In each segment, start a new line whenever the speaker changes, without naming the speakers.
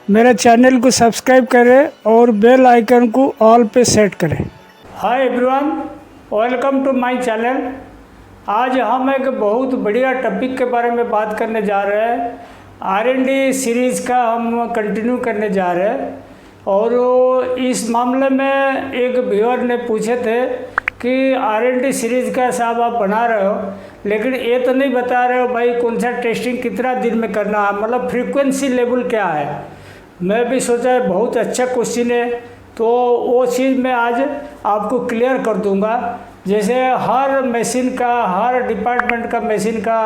मेरे चैनल को सब्सक्राइब करें और बेल आइकन को ऑल पे सेट करें। Hi everyone, welcome to my channel. आज हम एक बहुत बढ़िया टॉपिक के बारे में बात करने जा रहे हैं। R&D सीरीज़ का हम कंटिन्यू करने जा रहे हैं और इस मामले में एक व्यूअर ने पूछे थे कि R&D सीरीज़ का साहब आप बना रहे हो, लेकिन ये तो नहीं बता रहे हो भाई कौन सा टेस्टिंग कितना दिन में करना है, मतलब फ्रीक्वेंसी लेवल क्या है। मैं भी सोचा है बहुत अच्छा क्वेश्चन है, तो वो चीज़ मैं आज आपको क्लियर कर दूंगा। जैसे हर मशीन का, हर डिपार्टमेंट का मशीन का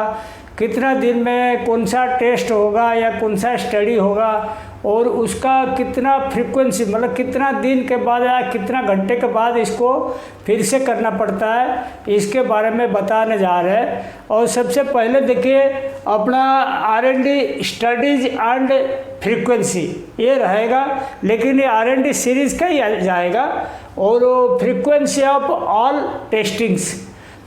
कितना दिन में कौन सा टेस्ट होगा या कौन सा स्टडी होगा और उसका कितना फ्रीक्वेंसी, मतलब कितना दिन के बाद या कितना घंटे के बाद इसको फिर से करना पड़ता है, इसके बारे में बताने जा रहे हैं। और सबसे पहले देखिए अपना R&D स्टडीज एंड फ्रीक्वेंसी ये रहेगा, लेकिन ये R&D सीरीज़ का ही जाएगा। और फ्रीक्वेंसी ऑफ ऑल टेस्टिंग्स,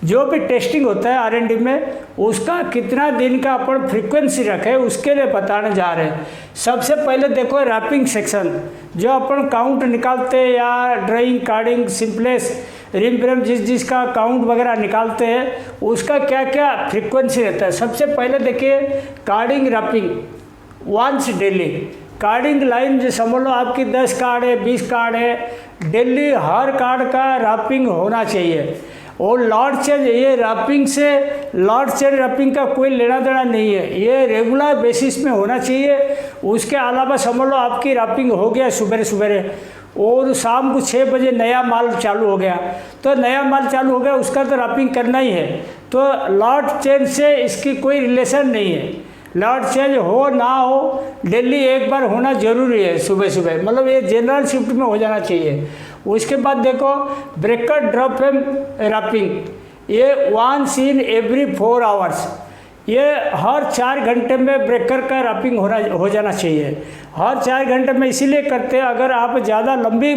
जो भी टेस्टिंग होता है R&D में उसका कितना दिन का अपन फ्रीक्वेंसी रखे उसके लिए बताने जा रहे हैं। सबसे पहले देखो रैपिंग सेक्शन, जो अपन काउंट निकालते हैं या drawing, carding, simplex, ring frame जिसका काउंट वगैरह निकालते हैं उसका क्या क्या फ्रीक्वेंसी रहता है। सबसे पहले देखिए carding wrapping once daily. Carding line जो समझ लो आपकी 10 कार्ड है, 20 कार्ड है, डेली हर कार्ड का रैपिंग होना चाहिए। और लॉट चेंज, ये रैपिंग से लॉट चेंज रैपिंग का कोई लेना देना नहीं है, ये रेगुलर बेसिस में होना चाहिए। उसके अलावा समझ लो आपकी रैपिंग हो गया सुबह सुबह और शाम को 6 बजे नया माल चालू हो गया, तो नया माल चालू हो गया उसका तो रैपिंग करना ही है। तो लॉट चेंज से इसकी कोई रिलेशन नहीं है, लॉट चेंज हो ना हो डेली एक बार होना जरूरी है सुबह सुबह, मतलब ये जनरल शिफ्ट में हो जाना चाहिए। उसके बाद देखो ब्रेकर ड्रॉप फ्रेम रैपिंग, ये वंस इन एवरी 4 आवर्स, ये हर 4 घंटे में ब्रेकर का रैपिंग हो जाना चाहिए। हर 4 घंटे में इसीलिए करते हैं, अगर आप ज़्यादा लंबी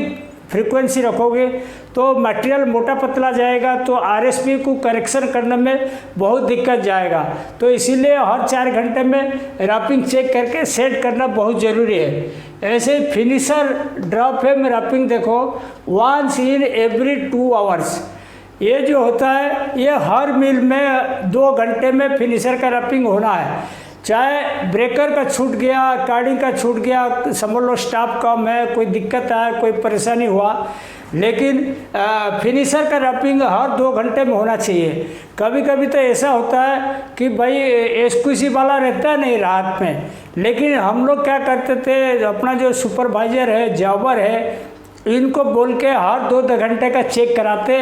फ्रीक्वेंसी रखोगे तो मटेरियल मोटा पतला जाएगा, तो RSP को करेक्शन करने में बहुत दिक्कत जाएगा। तो इसीलिए हर 4 घंटे में रैपिंग चेक करके सेट करना बहुत ज़रूरी है। ऐसे फिनिशर ड्रॉप फ्रेम रैपिंग देखो वंस इन एवरी 2 आवर्स, ये जो होता है ये हर मिल में 2 घंटे में फिनिशर का रैपिंग होना है। चाहे ब्रेकर का छूट गया, कार्डिंग का छूट गया, समझ लो स्टाफ कम है, कोई दिक्कत है, कोई परेशानी हुआ, लेकिन फिनिशर का रैपिंग हर 2 घंटे में होना चाहिए। कभी कभी तो ऐसा होता है कि भाई एक्सक्लूसिव वाला रहता है नहीं रात में, लेकिन हम लोग क्या करते थे, अपना जो सुपरवाइजर है, जॉबर है, इनको बोल के हर 2 घंटे का चेक कराते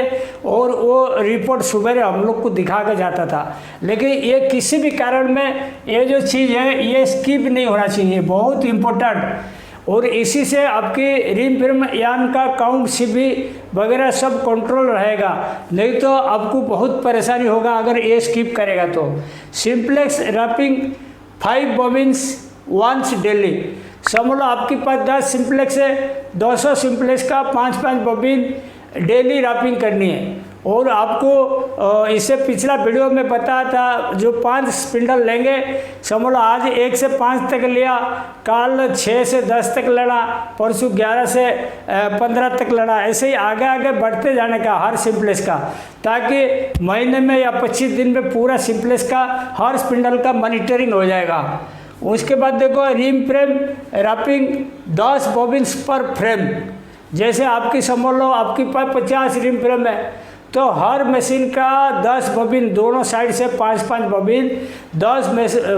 और वो रिपोर्ट सुबह हम लोग को दिखा के जाता था। लेकिन ये किसी भी कारण में ये जो चीज़ है ये स्किप नहीं होना चाहिए, बहुत इम्पोर्टेंट। और इसी से आपकी रिम फ्रेम यान का काउंट CB वगैरह सब कंट्रोल रहेगा, नहीं तो आपको बहुत परेशानी होगा अगर ये स्किप करेगा तो। Simplex wrapping 5 bobbins once daily, समझ लो आपके पास 10 सिंपलेक्स है, 200 सिंपलेक्स का 5-5 बॉबिन डेली रैपिंग करनी है। और आपको इससे पिछला वीडियो में बताया था जो 5 स्पिंडल लेंगे, समझ लो आज 1 से 5 तक लिया, कल 6 से 10 तक लेना, परसों 11 से 15 तक लेना, ऐसे ही आगे आगे बढ़ते जाने का हर सिंपलेक्स का, ताकि महीने में या 25 दिन में पूरा सिंपलेक्स का हर स्पिंडल का मॉनिटरिंग हो जाएगा। उसके बाद देखो रिम फ्रेम रैपिंग 10 बॉबिन्स पर फ्रेम, जैसे आपकी समझ लो आपके पास 50 रिम फ्रेम है तो हर मशीन का 10 बॉबिन, दोनों साइड से 5-5 बॉबिन, 10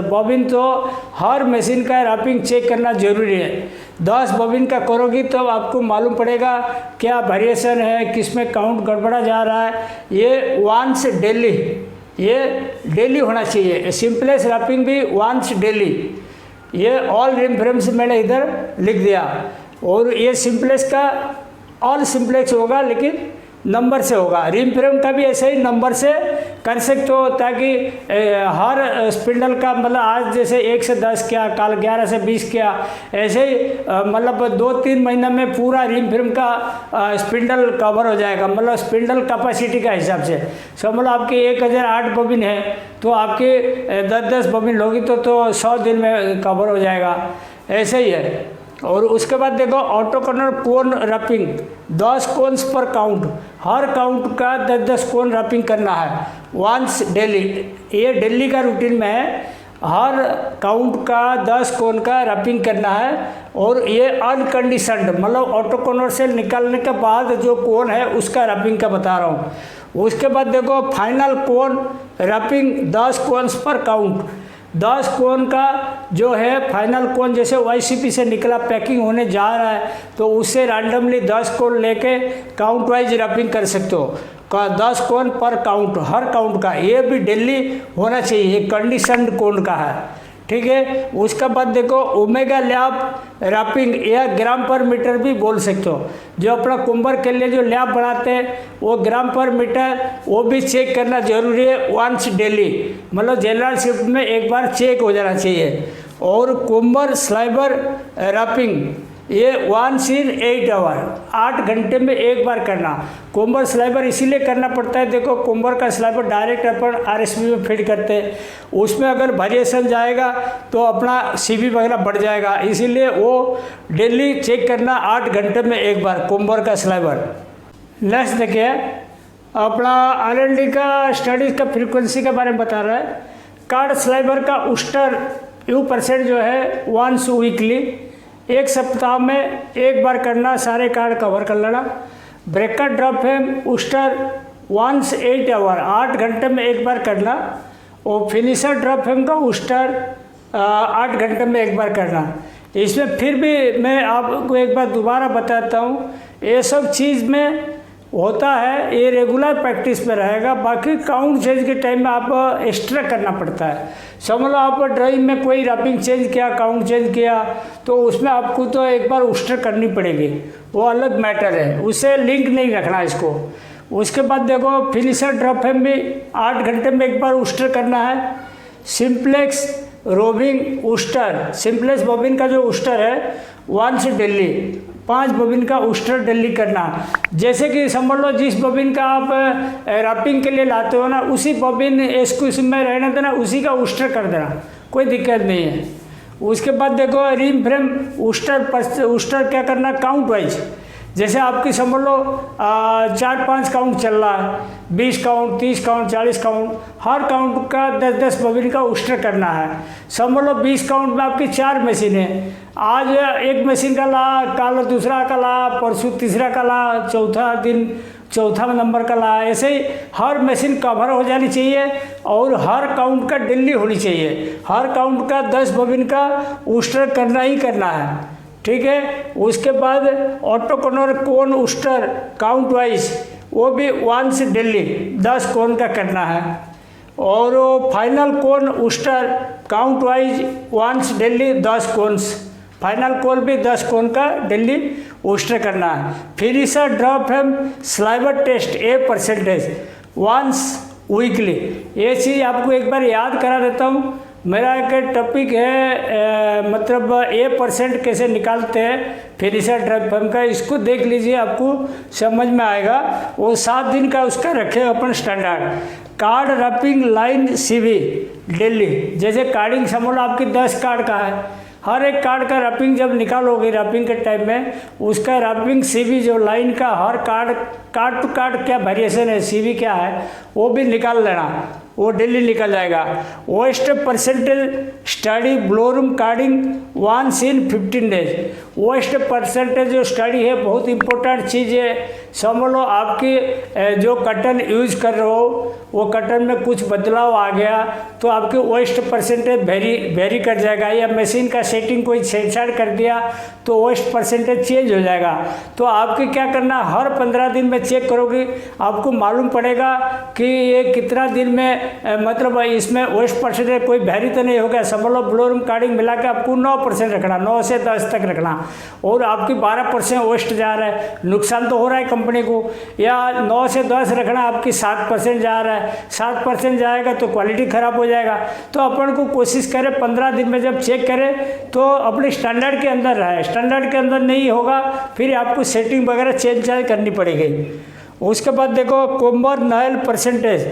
बॉबिन, तो हर मशीन का रैपिंग चेक करना जरूरी है। 10 बॉबिन का करोगी तो आपको मालूम पड़ेगा क्या वेरिएशन है, किस में काउंट गड़बड़ा जा रहा है। ये वंस डेली, ये डेली होना चाहिए। सिंपलेक्स रैपिंग भी वंस डेली, ये ऑल रिम फ्रेम से मैंने इधर लिख दिया। और ये सिंपलेक्स का ऑल सिंपलेक्स होगा लेकिन नंबर से होगा, रिम फ्रेम का भी ऐसे ही नंबर से कर सकते हो, ताकि हर स्पिंडल का मतलब आज जैसे 1 से 10 किया, कल 11 से 20 किया, ऐसे ही मतलब 2-3 महीना में पूरा रिम फ्रेम का स्पिंडल कवर हो जाएगा, मतलब स्पिंडल कैपेसिटी का हिसाब से। समझ लो आपकी 1008 बॉबिन है तो आपकी 10-10 बॉबिन होगी तो 100 दिन में कवर हो जाएगा, ऐसे ही है। और उसके बाद देखो ऑटो कॉर्नर कोन रैपिंग 10 कोन्स पर काउंट, हर काउंट का 10-10 कोन रैपिंग करना है वंस डेली। ये डेली का रूटीन में है, हर काउंट का 10 कोन का रैपिंग करना है। और ये अनकंडीशनड मतलब ऑटो कॉर्नर से निकालने के बाद जो कोन है उसका रैपिंग का बता रहा हूँ। उसके बाद देखो फाइनल कोन रैपिंग 10 कोन्स पर काउंट, 10 कोन का जो है फाइनल कोन, जैसे वाईसीपी से निकला पैकिंग होने जा रहा है तो उससे रैंडमली 10 कोन लेके काउंट वाइज रैपिंग कर सकते हो का 10 कोन पर काउंट, हर काउंट का। ये भी डेली होना चाहिए, कंडीशनड कोन का है, ठीक है। उसके बाद देखो ओमेगा लैब रैपिंग या ग्राम पर मीटर भी बोल सकते हो। जो अपना कुंबर के लिए जो लैब बनाते हैं वो ग्राम पर मीटर वो भी चेक करना जरूरी है वंस डेली, मतलब जनरल शिफ्ट में एक बार चेक हो जाना चाहिए। और कुंबर स्लाइबर रैपिंग ये 1 in 8 आवर, 8 घंटे में एक बार करना। कुंबर स्लाइबर इसीलिए करना पड़ता है, देखो कुंबर का स्लाइबर डायरेक्ट अपन आरएसबी में फीड करते हैं, उसमें अगर वेरिएशन जाएगा तो अपना सीबी वगैरह बढ़ जाएगा, इसीलिए वो डेली चेक करना 8 घंटे में एक बार कुंबर का स्लाइबर। नेक्स्ट देखिए अपना आरएलडी का स्टडीज़ का फ्रीक्वेंसी के बारे में बता रहा है। कार्ड स्लाइबर का उस्टर U% जो है वंस वीकली, एक सप्ताह में एक बार करना, सारे कार्ड कवर कर लेना। Breaker draw frame Uster once 8 hour, 8 घंटे में एक बार करना। और फिनिशर ड्रॉप फेम का उस्टर 8 घंटे में एक बार करना। इसमें फिर भी मैं आपको एक बार दोबारा बताता हूँ, ये सब चीज़ में होता है, ये रेगुलर प्रैक्टिस में रहेगा। बाकी काउंट चेंज के टाइम में आप एक्स्ट्रा करना पड़ता है। समझ लो आप ड्राइंग में कोई रैपिंग चेंज किया, काउंट चेंज किया, तो उसमें आपको तो एक बार उस्टर करनी पड़ेगी, वो अलग मैटर है, उससे लिंक नहीं रखना इसको। उसके बाद देखो फिनिशर ड्रॉप फेम भी 8 घंटे में एक बार उस्टर करना है। सिंप्लेक्स रोबिंग उस्टर, सिंप्लेक्स बॉबिन का जो उस्टर है वंस डेली, 5 बॉबिन का उस्टर डेली करना। जैसे कि समझ लो जिस बॉबिन का आप रैपिंग के लिए लाते हो ना, उसी बॉबिन इसको में रहने देना, उसी का उस्टर कर देना, कोई दिक्कत नहीं है। उसके बाद देखो रिम फ्रेम उस्टर क्या करना काउंट वाइज, जैसे आपकी समझ लो 4-5 काउंट चल रहा है, 20 काउंट, 30 काउंट, 40 काउंट, हर काउंट का 10-10 बॉबिन का उस्टर करना है। समझ लो 20 काउंट में आपकी 4 मशीन है, आज एक मशीन का ला, कल दूसरा का ला, परसों तीसरा का ला, चौथा दिन चौथा नंबर का ला, ऐसे ही हर मशीन कवर हो जानी चाहिए। और हर काउंट का डेली होनी चाहिए, हर काउंट का 10 बॉबिन का उस्टर करना ही करना है, ठीक है। उसके बाद ऑटो कॉर्नर कोन उस्टर काउंट वाइज वो भी वंस डेली 10 कोन का करना है। और final cone Uster count wise once daily 10 cones, final cone भी 10 कोन का डेली उस्टर करना है। Finisher draw frame sliver test A% once weekly, ये चीज़ आपको एक बार याद करा देता हूँ। मेरा एक टॉपिक है मतलब A% कैसे निकालते हैं फिनिशर ड्रॉप फेम का, इसको देख लीजिए, आपको समझ में आएगा। वो 7 दिन का उसका रखे अपन standard. Card wrapping line CV daily, जैसे कार्डिंग समझ लो आपकी 10 कार्ड का है, हर एक कार्ड का रैपिंग जब निकालोगे रैपिंग के टाइम में, उसका रैपिंग सीवी जो लाइन का हर कार्ड टू कार्ड क्या वेरिएशन है, सीवी क्या है, वो भी निकाल लेना, वो डेली निकल जाएगा। Waste percentage study blowroom carding once in 15 days, waste percentage जो स्टडी है बहुत इंपॉर्टेंट चीज़ है। समझ लो आपकी जो कटन यूज कर रहे हो वो कटन में कुछ बदलाव आ गया तो आपकी वेस्ट परसेंटेज वेरी कर जाएगा, या मशीन का सेटिंग कोई छेड़छाड़ कर दिया तो वेस्ट परसेंटेज चेंज हो जाएगा। तो आपके क्या करना, हर 15 दिन में चेक करोगे, आपको मालूम पड़ेगा कि ये कितना दिन में मतलब इसमें वेस्ट परसेंटेज कोई वेरी तो नहीं हो गया। समझ लो ब्लोरूम कार्डिंग मिला के आपको 9% रखना, 9 से 10 तक रखना, और आपकी 12% वेस्ट जा रहा है, नुकसान तो हो रहा है कंपनी को। या 9 से 10 रखना, आपकी 7% जा रहा है, 7% जाएगा तो क्वालिटी ख़राब हो जाएगा। तो अपन को कोशिश करें 15 दिन में जब चेक करें तो अपने स्टैंडर्ड के अंदर रहे, स्टैंडर्ड के अंदर नहीं होगा फिर आपको सेटिंग वगैरह चेंज करनी पड़ेगी। उसके बाद देखो कोम्बर नॉयल परसेंटेज,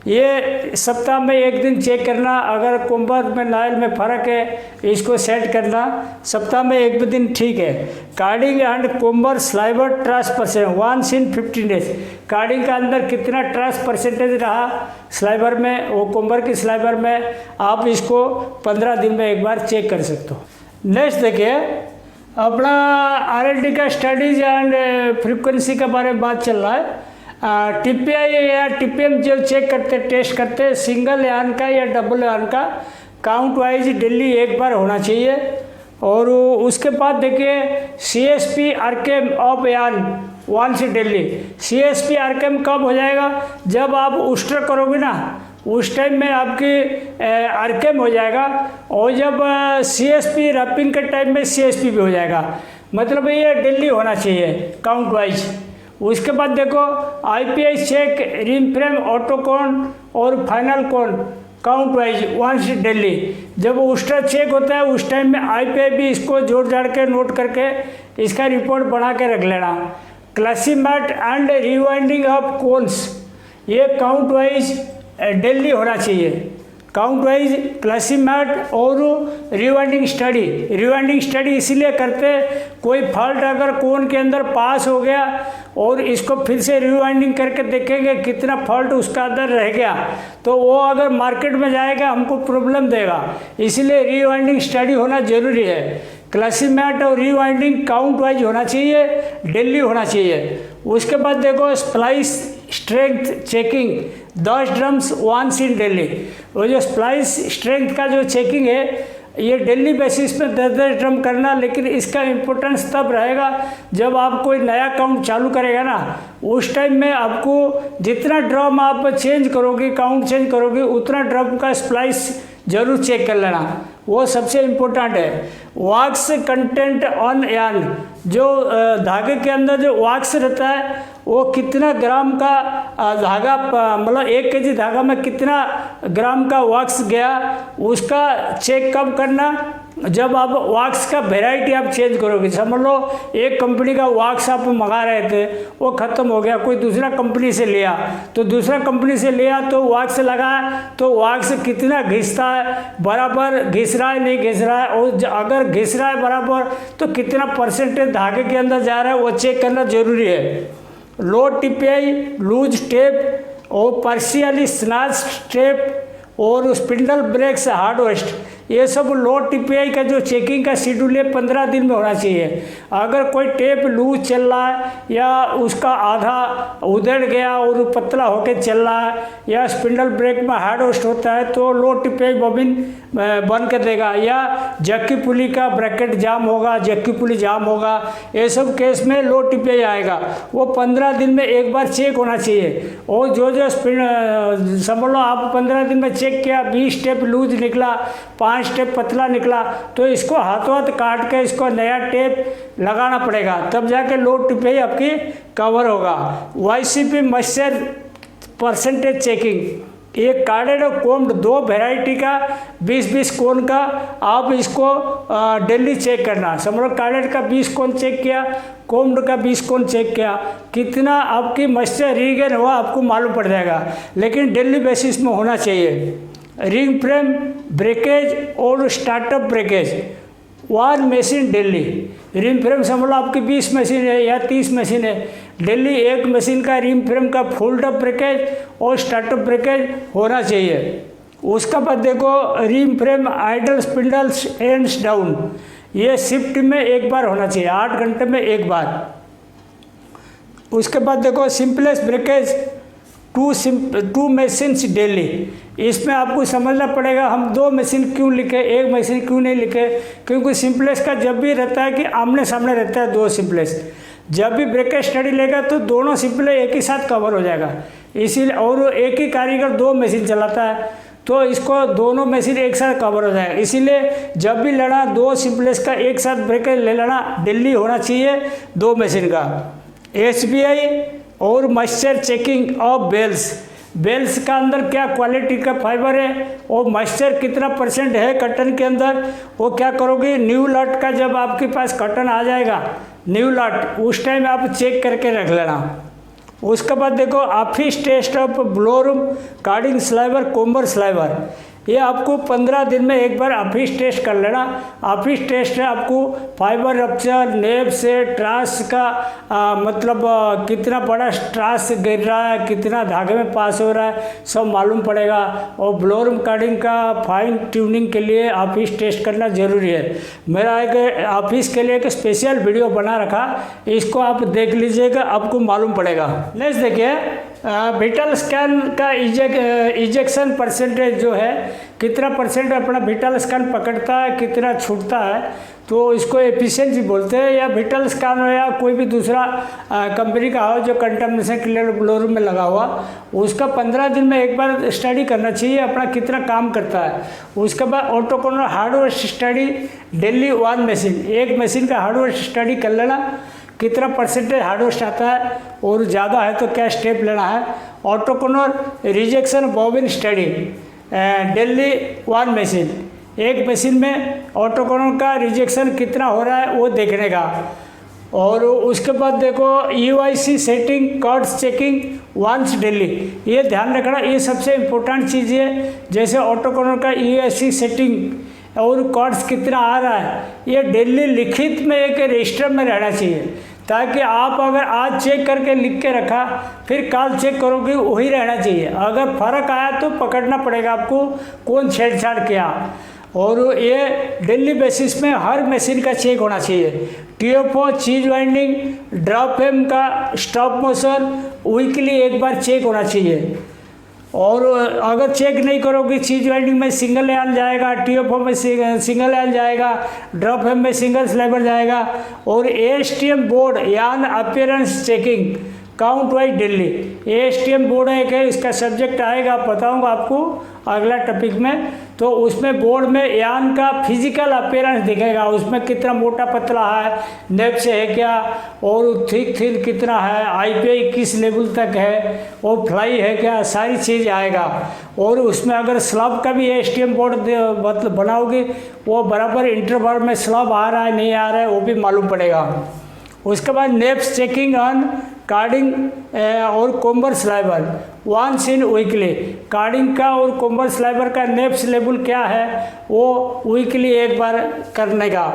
ये सप्ताह में एक दिन चेक करना, अगर कोम्बर में नायल में फ़र्क है इसको सेट करना, सप्ताह में एक दिन ठीक है। Carding and comber sliver trash percent once in 15 days, carding का अंदर कितना ट्रांस परसेंटेज रहा स्लाइवर में, वो कोम्बर की स्लाइवर में, आप इसको 15 दिन में एक बार चेक कर सकते हो। नेक्स्ट देखिए, अपना RLD का स्टडीज एंड फ्रीक्वेंसी के बारे में बात चल रहा है। TPI या TPM जो चेक करते टेस्ट करते, सिंगल यान का या डबल यान का काउंट वाइज डेली एक बार होना चाहिए। और उसके बाद देखिए CSP RKM ऑफ यान वंस डेली। CSP RKM कब हो जाएगा, जब आप उस्टर करोगे ना उस टाइम में आपकी RKM हो जाएगा, और जब CSP रैपिंग के टाइम में CSP भी हो जाएगा। मतलब ये डेली होना चाहिए काउंट वाइज। उसके बाद देखो IPI check, ring frame, autoconer और फाइनल कौन काउंट वाइज वंस डेली। जब उस्टर चेक होता है उस टाइम में IPI भी इसको जोड़ जाड़ के नोट करके इसका रिपोर्ट बना के रख लेना। क्लासीमैट एंड रिवाइंडिंग ऑफ कोन्स, ये काउंट वाइज डेली होना चाहिए। काउंट वाइज क्लासीमैट और रिवाइंडिंग स्टडी इसीलिए करते, कोई फॉल्ट अगर कोन के अंदर पास हो गया और इसको फिर से रिवाइंडिंग करके देखेंगे कितना फॉल्ट उसका अंदर रह गया, तो वो अगर मार्केट में जाएगा हमको प्रॉब्लम देगा। इसीलिए रिवाइंडिंग स्टडी होना जरूरी है। क्लासीमैट और रिवाइंडिंग काउंट वाइज होना चाहिए, डेली होना चाहिए। उसके बाद देखो splice strength checking 10 drums once in daily. वो जो स्प्लाइस स्ट्रेंथ का जो चेकिंग है ये डेली बेसिस पे 10-10 ड्रम करना, लेकिन इसका इम्पोर्टेंस तब रहेगा जब आप कोई नया काउंट चालू करेगा ना, उस टाइम में आपको जितना ड्रम आप चेंज करोगे, काउंट चेंज करोगे, उतना ड्रम का स्प्लाइस जरूर चेक कर लेना, वो सबसे इम्पोर्टेंट है। वैक्स कंटेंट ऑन यान, जो धागे के अंदर जो वैक्स रहता है वो कितना ग्राम का धागा, मतलब 1 kg धागा में कितना ग्राम का वैक्स गया, उसका चेक कब करना, जब आप वैक्स का वेराइटी आप चेंज करोगे। समझ लो एक कंपनी का वैक्स आप मंगा रहे थे, वो ख़त्म हो गया, कोई दूसरा कंपनी से लिया, तो दूसरा कंपनी से लिया तो वैक्स लगाया, तो वैक्स कितना घिसता है, बराबर घिस रहा है नहीं घिस रहा है, और अगर घिस रहा है बराबर तो कितना परसेंटेज धागे के अंदर जा रहा है वो चेक करना जरूरी है। लो TPI, लूज टेप और पार्शियली स्नैच टेप और स्पिंडल ब्रेक्स हार्ड वेस्ट, ये सब लो TPI का जो चेकिंग का शेड्यूल है 15 दिन में होना चाहिए। अगर कोई टेप लूज चल रहा है या उसका आधा उधड़ गया और पतला होकर चल रहा है, या स्पिंडल ब्रेक में हार्ड वेस्ट होता है तो लो TPI बॉबिन बंद कर देगा, या जक्की पुली का ब्रैकेट जाम होगा, जक्की पुली जाम होगा, ये सब केस में लो TPI आएगा। वो 15 दिन में एक बार चेक होना चाहिए। और जो समझ लो आप 15 दिन में चेक किया, 20 टेप लूज निकला, 5 टेप पतला निकला, तो इसको हाथों हाथ काट के इसको नया टेप लगाना पड़ेगा, तब जाके लो TPI आपकी कवर होगा। YCP मॉइस्चर परसेंटेज चेकिंग, एक कार्डेड और कोम्ड 2 वेराइटी का 20-20 कोन का आप इसको डेली चेक करना। समझ लो कार्डेड का 20 कोन चेक किया, कोम्ड का 20 कोन चेक किया, कितना आपकी मॉइस्चर रीगेन हुआ आपको मालूम पड़ जाएगा, लेकिन डेली बेसिस में होना चाहिए। रिंग फ्रेम ब्रेकेज और startup breakage 1 machine daily. Rim frame समझ लो आपकी 20 मशीन है या 30 मशीन है, डेली 1 मशीन का रिम फ्रेम का फोल्ड अप ब्रेकेज और स्टार्टअप ब्रेकेज होना चाहिए। उसका बाद देखो rim frame idle spindles ends down, ये शिफ्ट में एक बार होना चाहिए, 8 घंटे में एक बार। उसके बाद देखो सिंपलेस्ट ब्रेकेज 2 मशीन्स डेली। इसमें आपको समझना पड़ेगा हम 2 मशीन क्यों लिखे, 1 मशीन क्यों नहीं लिखे, क्योंकि सिंपलेस का जब भी रहता है कि आमने सामने रहता है 2 सिंपलेस, जब भी ब्रेकेज स्टडी लेगा तो दोनों सिंपले एक ही साथ कवर हो जाएगा। इसीलिए और एक ही कारीगर 2 मशीन चलाता है तो इसको दोनों मशीन एक साथ कवर हो जाएगा। इसीलिए जब भी लेना 2 सिंपलेस का एक साथ ब्रेकेज ले लेना, डेली होना चाहिए 2 मशीन का। SBI और मॉइस्चर चेकिंग ऑफ बेल्स का अंदर क्या क्वालिटी का फाइबर है और मॉइस्चर कितना % है कटन के अंदर, वो क्या करोगे न्यू लॉट का जब आपके पास कटन आ जाएगा न्यू लॉट, उस टाइम आप चेक करके रख लेना। उसके बाद देखो office test of blowroom carding sliver comber sliver, ये आपको 15 दिन में एक बार ऑफिस टेस्ट कर लेना। ऑफिस टेस्ट है आपको फाइबर रप्चर, नेब से ट्रास का मतलब कितना बड़ा ट्रास गिर रहा है, कितना धागे में पास हो रहा है, सब मालूम पड़ेगा। और ब्लोरूम कार्डिंग का फाइन ट्यूनिंग के लिए ऑफिस टेस्ट करना ज़रूरी है। मेरा एक ऑफिस के लिए एक स्पेशल वीडियो बना रखा, इसको आप देख लीजिएगा, आपको मालूम पड़ेगा। नेक्स्ट देखिए विटल स्कैन का इजेक्शन परसेंटेज जो है, कितना परसेंट अपना विटल स्कैन पकड़ता है, कितना छूटता है, तो इसको एफिशिएंसी बोलते हैं। या विटल स्कैन हो या कोई भी दूसरा कंपनी का हो जो कंटामिनेशन क्लियर ब्लोरूम में लगा हुआ, उसका 15 दिन में एक बार स्टडी करना चाहिए अपना कितना काम करता है। उसके बाद ऑटोकोनर हार्डवेयर स्टडी डेली 1 मशीन, एक मशीन का हार्डवेयर स्टडी कर लेना, कितना परसेंटेज हार्डवेयर आता है और ज़्यादा है तो क्या स्टेप लेना है। Autoconer rejection bobbin study daily 1 machine, एक मशीन में ऑटोकोनर का रिजेक्शन कितना हो रहा है वो देखने का। और उसके बाद देखो UIC setting cards checking once daily, ये ध्यान रखना, ये सबसे इम्पोर्टेंट चीज़ है। जैसे ऑटोकोनर का UIC सेटिंग और कार्ड्स कितना आ रहा है, ये डेली लिखित में एक रजिस्टर में रहना चाहिए, ताकि आप अगर आज चेक करके लिख के रखा फिर कल चेक करोगे वही रहना चाहिए। अगर फ़र्क आया तो पकड़ना पड़ेगा आपको कौन छेड़छाड़ किया। और ये डेली बेसिस में हर मशीन का चेक होना चाहिए। TFO चीज वाइंडिंग, ड्रॉप एम का स्टॉप मोशन वीकली एक बार चेक होना चाहिए। और अगर चेक नहीं करोगे चीज वाइंडिंग में सिंगल एन जाएगा, TFO में सिंगल एन जाएगा, ड्रॉप एम में सिंगल स्लाइबर जाएगा। और ASTM बोर्ड यान appearance checking count wise daily, ASTM board है कि इसका सब्जेक्ट आएगा, बताऊंगा आपको अगला टॉपिक में। तो उसमें बोर्ड में यान का फिजिकल अपीयरेंस दिखेगा, उसमें कितना मोटा पतला है, नेब से है क्या, और थिक थिन कितना है, IPI किस लेवल तक है, और फ्लाई है क्या, सारी चीज़ आएगा। और उसमें अगर स्लब का भी ASTM बोर्ड मतलब बनाओगे, वो बराबर इंटरवल में स्लब आ रहा है नहीं आ रहा है वो भी मालूम पड़ेगा। उसके बाद नेप्स चेकिंग ऑन कार्डिंग और comber sliver once in weekly, carding का और कोम्बर स्लाइबर का नेप्स लेवल क्या है वो वीकली एक बार करने का।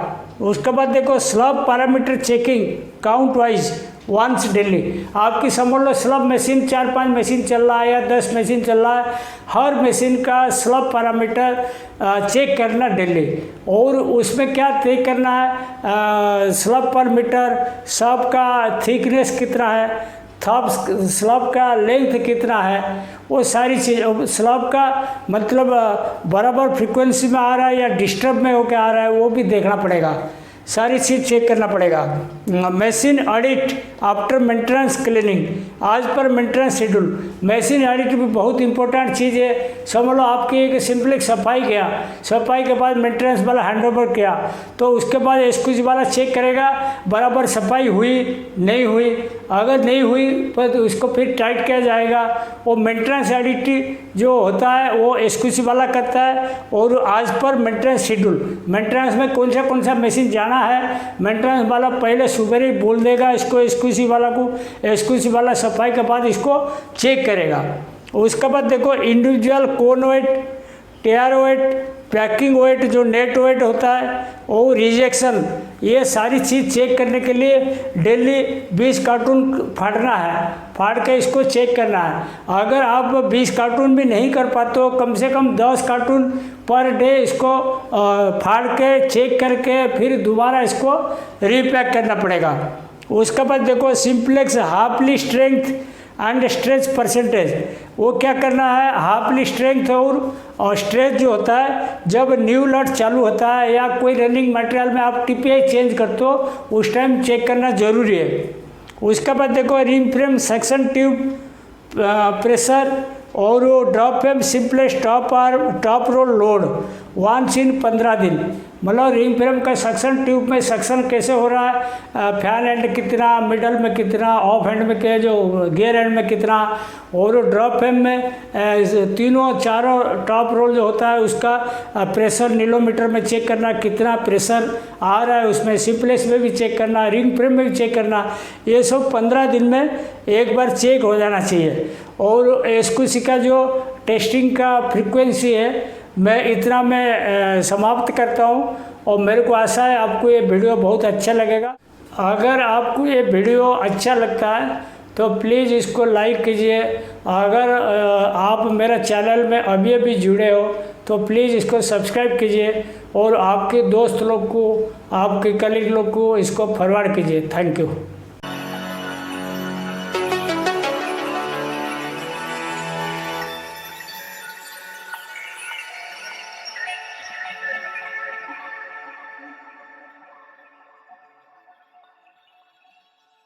उसके बाद देखो slub parameter checking count wise once daily, आपकी समझ लो स्लब मशीन 4-5 मशीन चल रहा है या 10 मशीन चल रहा है, हर मशीन का स्लब पैरामीटर चेक करना डेली। और उसमें क्या चेक करना है, स्लब पैरामीटर, सब का थिकनेस कितना है, थप स्लब का लेंथ कितना है, वो सारी चीज़, स्लब का मतलब बराबर फ्रीक्वेंसी में आ रहा है या डिस्टर्ब में होकर आ रहा है वो भी देखना पड़ेगा, सारी चीज़ चेक करना पड़ेगा। Machine audit after maintenance cleaning आज पर मेंटेनेंस शेड्यूल, मशीन ऑडिट भी बहुत इंपॉर्टेंट चीज़ है। समझ लो आपकी एक सिंपली सफाई किया, सफाई के बाद मेंटेनेंस वाला हैंडओवर किया, तो उसके बाद एक्सक्यूज वाला चेक करेगा बराबर सफाई हुई नहीं हुई, अगर नहीं हुई तो उसको फिर टाइट किया जाएगा। वो मेंटेनेंस ऑडिट जो होता है वो एक्सक्यूज वाला करता है। और आज पर मेंटेनेंस शेड्यूल, मेंटेनेंस में कौन सा मशीन जाना है, मेंटेनेंस वाला पहले सुबह ही बोल देगा इसको एक्सक्यूसी वाला को, एक्सक्यूसी वाला सफाई के बाद इसको चेक करेगा। उसके बाद देखो individual cone weight, tare weight, packing weight जो नेट वेट होता है, और रिजेक्शन, ये सारी चीज़ चेक करने के लिए डेली 20 कार्टून फाड़ना है, फाड़ के इसको चेक करना है। अगर आप 20 कार्टून भी नहीं कर पाते हो, कम से कम 10 कार्टून पर डे इसको फाड़ के चेक करके फिर दोबारा इसको रीपैक करना पड़ेगा। उसके बाद देखो सिंप्लेक्स हाफली स्ट्रेंथ एंड स्ट्रेच परसेंटेज, वो क्या करना है, हाफली स्ट्रेंथ और स्ट्रेच जो होता है जब न्यू लट चालू होता है या कोई रनिंग मटेरियल में आप TPI चेंज करते हो उस टाइम चेक करना जरूरी है। उसके बाद देखो rim frame suction tube pressure और drop frame simplex top roll load once in 15 दिन, मतलब रिंग फ्रेम का सक्शन ट्यूब में सक्शन कैसे हो रहा है, फैन एंड कितना, मिडल में कितना, ऑफ एंड में क्या, जो गियर एंड में कितना, और ड्रॉप फ्रेम में तीनों चारों टॉप रोल जो होता है उसका प्रेशर नीलोमीटर में चेक करना, कितना प्रेशर आ रहा है उसमें, सिप्लेस में भी चेक करना, रिंग फ्रेम में भी चेक करना, ये सब 15 दिन में एक बार चेक हो जाना चाहिए। और एसक्यूसी का जो टेस्टिंग का फ्रीक्वेंसी है मैं इतना मैं समाप्त करता हूँ, और मेरे को आशा है आपको ये वीडियो बहुत अच्छा लगेगा। अगर आपको ये वीडियो अच्छा लगता है तो प्लीज़ इसको लाइक कीजिए। अगर आप मेरा चैनल में अभी अभी जुड़े हो तो प्लीज़ इसको सब्सक्राइब कीजिए, और आपके दोस्त लोग को, आपके कलीग लोग को इसको फॉरवर्ड कीजिए। Thank you.